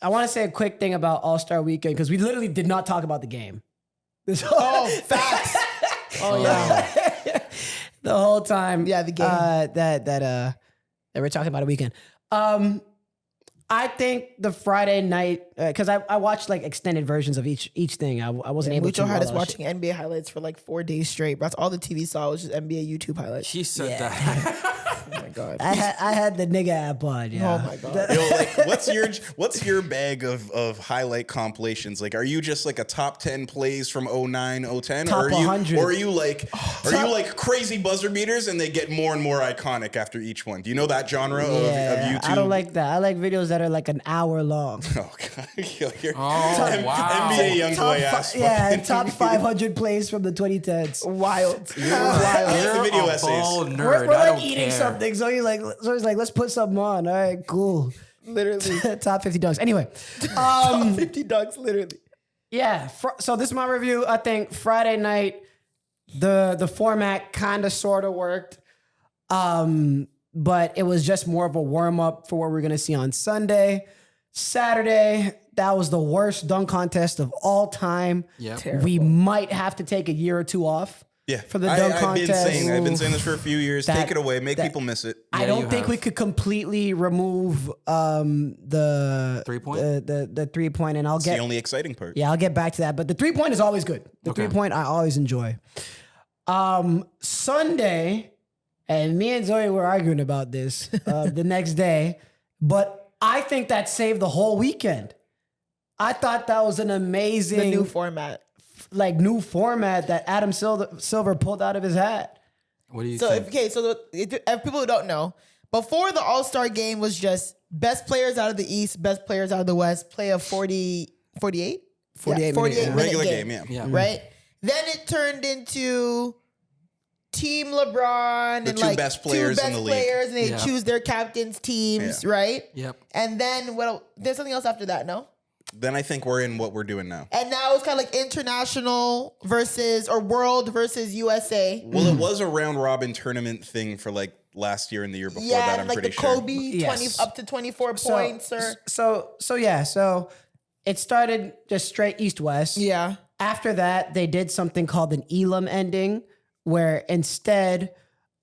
I want to say a quick thing about All-Star Weekend because we literally did not talk about the game. Facts. The whole time. Yeah, the game. That we're talking about a weekend. I think the Friday night, because I watched like extended versions of each thing. I wasn't able to. Mucho had us watching NBA highlights for like 4 days straight. That's all the TV saw was just NBA YouTube highlights. She said that. Oh my god. I had the nigga app on. Yeah. Oh my god. Yo, like, what's your bag of highlight compilations? Like, are you just like a top 10 plays from 09, 010? Top 100. Or are you like crazy buzzer beaters and they get more and more iconic after each one? Do you know that genre of YouTube? I don't like that. I like videos that are like an hour long. Oh god. Yo, Wow. NBA young boy ass. Top 500 plays from the 2010s. Wild. You're the video a essays. ball nerd. We're I like don't eating care. something, so he's like, let's put something on. All right, cool. Literally. Top 50 dunks. Anyway, 50 dunks, literally. yeah. So this is my review. I think Friday night, the format kind of sort of worked, but it was just more of a warm up for what we're gonna see on Sunday. Saturday, that was the worst dunk contest of all time. Yep. We might have to take a year or two off. Yeah, For the dunk contest. I've been saying this for a few years. Take it away. Make people miss it. I don't think we could completely remove the 3-point? the 3-point, and It's the only exciting part. I'll get back to that. But the 3-point is always good. The 3-point I always enjoy. Sunday, and me and Zoe were arguing about this the next day, but I think that saved the whole weekend. I thought that was an amazing The new format. new format that Adam Silver pulled out of his hat. What do you So think? if people who don't know, before the All-Star game was just best players out of the East, best players out of the West, play a 48? 48 48 minute, minute Regular game, yeah. Yeah. Right? Then it turned into Team LeBron The and two like best players in the league. and they Yeah. choose their captains' teams, right? Yep. And then there's something else after that, no? Then I think we're in what we're doing now. And now it's kind of like international versus or world versus USA. Well, it was a round robin tournament thing for like last year and the year before that. I'm like pretty the sure. Kobe 20 up to 24 points or So it started just straight east-west. yeah. After that, they did something called an Elam ending, where instead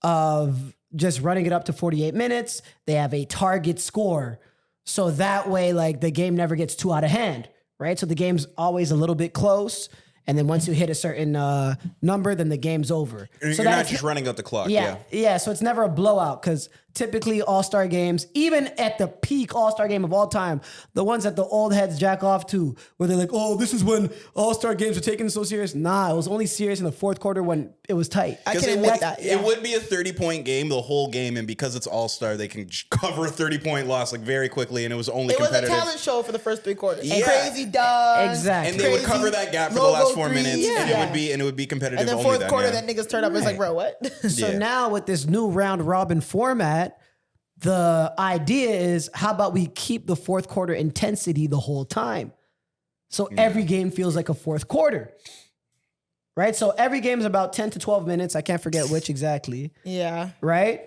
of just running it up to 48 minutes, they have a target score. So that way, like the game never gets too out of hand, right? So the game's always a little bit close. And then once you hit a certain number, then the game's over. You're So not that's- just running out the clock. yeah. So it's never a blowout because typically All-Star games, even at the peak All-Star game of all time, the ones that the old heads jack off to, where they're like, oh, this is when All-Star games are taken so serious. Nah, it was only serious in the fourth quarter when it was tight. I can Because admit that. it would be a 30-point game the whole game, and because it's All-Star, they can cover a 30-point loss like very quickly, and it was only It was a competitive. talent show for the first 3 quarters. Yeah. Crazy dunks. Exactly. And they would crazy cover that gap for the logo last 4 threes. minutes, and Yeah. it would be competitive. And then only fourth then, quarter, yeah. that niggas turned up. It's like, bro, what? So Yeah. now with this new round robin format, the idea is how about we keep the fourth quarter intensity the whole time? So every game feels like a fourth quarter. Right? So every game is about 10 to 12 minutes. I can't forget which exactly. Yeah. Right?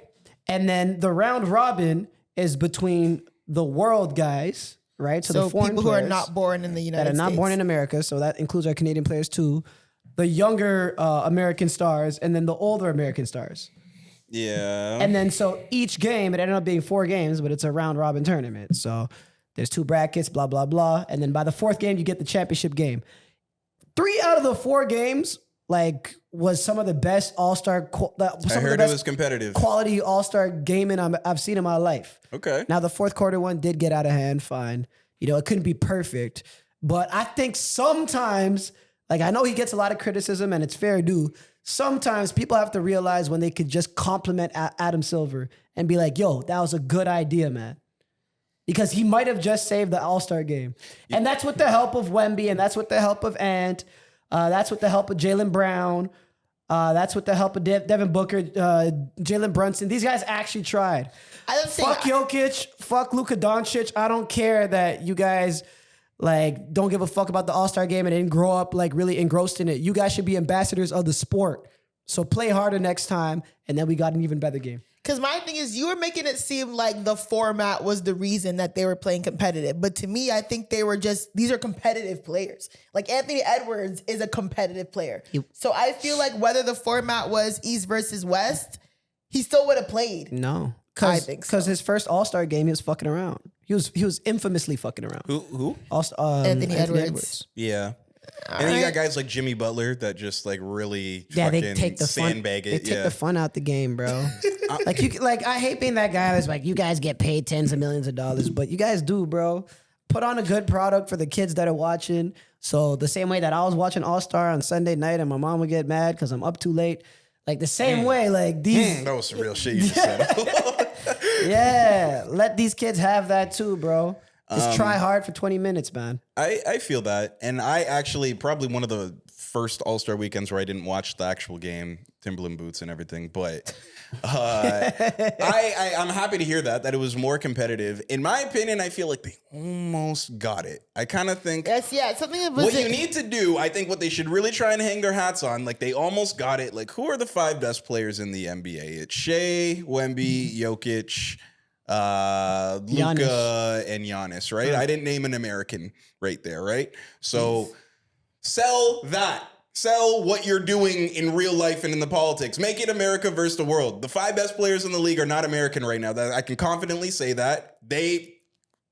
And then the round robin is between the world guys, right? So the foreign people who are players not born in the United that are States. not born in America. So that includes our Canadian players too. The younger American stars and then the older American stars. Yeah. And then so each game, it ended up being 4 games, but it's a round robin tournament. So there's 2 brackets, blah, blah, blah. And then by the 4th game, you get the championship game. 3 out of the 4 games, like, was some of the best All-Star, I heard it was competitive. quality All-Star gaming I've seen in my life. Okay. Now, the fourth quarter one did get out of hand, fine. You know, it couldn't be perfect. But I think sometimes, like, I know he gets a lot of criticism, and it's fair due. Sometimes people have to realize when they could just compliment Adam Silver and be like, yo, that was a good idea, man. Because he might have just saved the All-Star game. And that's with the help of Wemby, and that's with the help of Ant. That's with the help of Jaylen Brown. That's with the help of Devin Booker, Jalen Brunson. These guys actually tried. Fuck Jokic, fuck Luka Doncic. I don't care that you guys like don't give a fuck about the All-Star game and didn't grow up like really engrossed in it. You guys should be ambassadors of the sport. So play harder next time, and then we got an even better game. Because my thing is, you were making it seem like the format was the reason that they were playing competitive. But to me, I think they were these are competitive players. Like Anthony Edwards is a competitive player. So I feel like whether the format was East versus West, he still would have played. No. I think so. Because his first All-Star game, he was fucking around. He was infamously fucking around. Who? Anthony Edwards. Yeah. And then you got guys like Jimmy Butler that just like really Yeah, fucking they take the sandbag fun. it. They take the fun out the game, bro. I hate being that guy that's like, you guys get paid tens of millions of dollars, but you guys do, bro. Put on a good product for the kids that are watching. So the same way that I was watching All Star on Sunday night, and my mom would get mad because I'm up too late. Like the same way, like these. That was some real shit you just said. Yeah, let these kids have that too, bro. Just try hard for 20 minutes, man. I feel that. And I actually, probably one of the first All-Star weekends where I didn't watch the actual game, Timberland boots and everything. But I'm happy to hear that it was more competitive. In my opinion, I feel like they almost got it. I kind of think something that was what you need to do, I think what they should really try and hang their hats on, like they almost got it. Like, who are the 5 best players in the NBA? It's Shea, Wemby, Jokic, Luka, and Giannis, right? I didn't name an American right there, right? So sell that. Sell what you're doing in real life and in the politics. Make it America versus the world. The 5 best players in the league are not American right now. That I can confidently say that. They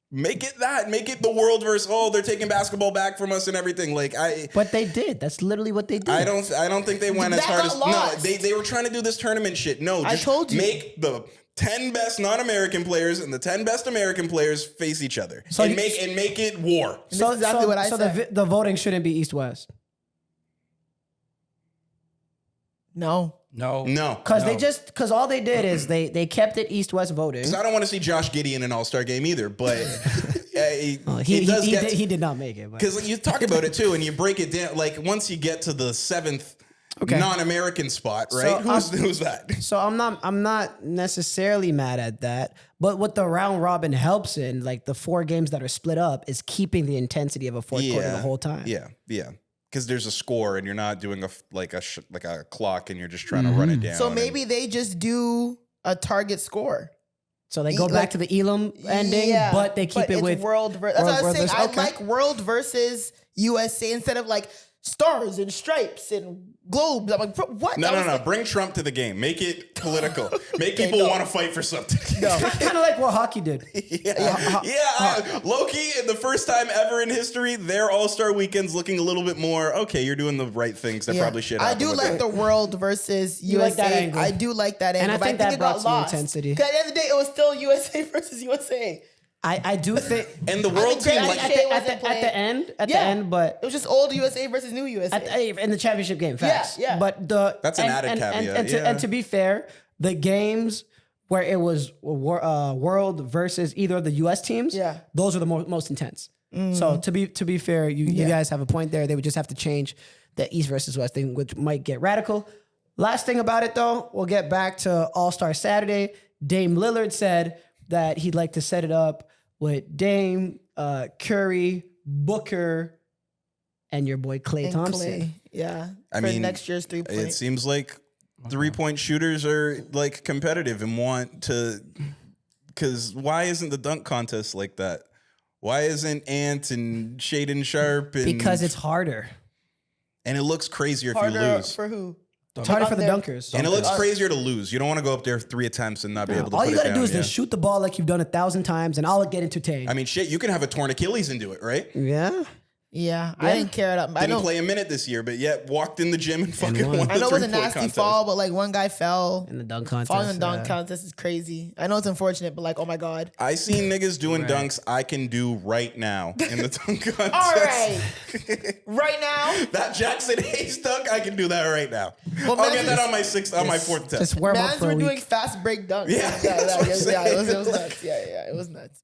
make it that. Make it the world versus, they're taking basketball back from us and everything. But they did. That's literally what they did. I don't think they went as hard as lost. No, they were trying to do this tournament shit. No, just I told you. Make the 10 best non-American players and the 10 best American players face each other. So and make it war. So exactly what I said. The voting shouldn't be East-West. No. Because all they did is they kept it East-West voting. Because I don't want to see Josh Giddey in an All-Star game either, but he did not make it. Because you talk about it too, and you break it down. Like once you get to the 7th non-American spot, right? So who's that? So I'm not necessarily mad at that, but what the round robin helps in, like the 4 games that are split up, is keeping the intensity of a fourth quarter the whole time. Yeah. Because there's a score, and you're not doing a clock, and you're just trying to run it down. So maybe they just do a target score. So they go back to the Elam ending, but they keep it with world. That's what I was saying. I like world versus USA instead of like stars and stripes and globes. I'm like, what? No. Bring Trump to the game. Make it political. Make people want to fight for something. kind of like what hockey did. Low-key, the first time ever in history, their All-Star weekend's looking a little bit more, okay, you're doing the right things that probably should happen. I do like the world versus USA. Like that angle. I do like that angle. And I think that brought some intensity. Because at the end of the day, it was still USA versus USA. I do think, and the world team at the end, but it was just old USA versus new USA in the championship game. Facts. Yeah. But that's an added caveat. And to be fair, the games where it was world versus either of the U.S. teams, those are the most intense. So to be fair, you guys have a point there. They would just have to change the East versus West thing, which might get radical. Last thing about it, though, we'll get back to All-Star Saturday. Dame Lillard said that he'd like to set it up with Dame, Curry, Booker, and your boy Klay Thompson. Yeah. I mean, next year's 3-point. It seems like 3-point shooters are like competitive and want to. Because why isn't the dunk contest like that? Why isn't Ant and Shaden Sharp? Because it's harder. And it looks crazier if you lose. For who? It's harder for the dunkers. And it looks crazier to lose. You don't want to go up there 3 attempts and not be able to all put it down. All you got to do is just shoot the ball like you've done 1,000 times, and I'll get entertained. I mean, shit, you can have a torn Achilles and do it, right? Yeah, I didn't care. Didn't play a minute this year, but yet walked in the gym and fucking won the 3-point I know it was a nasty fall, but like one guy fell in the dunk contest. Falling in the dunk contest is crazy. I know it's unfortunate, but like, oh my God. I seen niggas doing dunks I can do right now in the dunk contest. All right. Right now? That Jackson Hayes dunk, I can do that right now. Well, I'll get that on my 4th test. Just warm up for a week. Doing fast break dunks. Yeah, it was nuts. Yeah, it was nuts.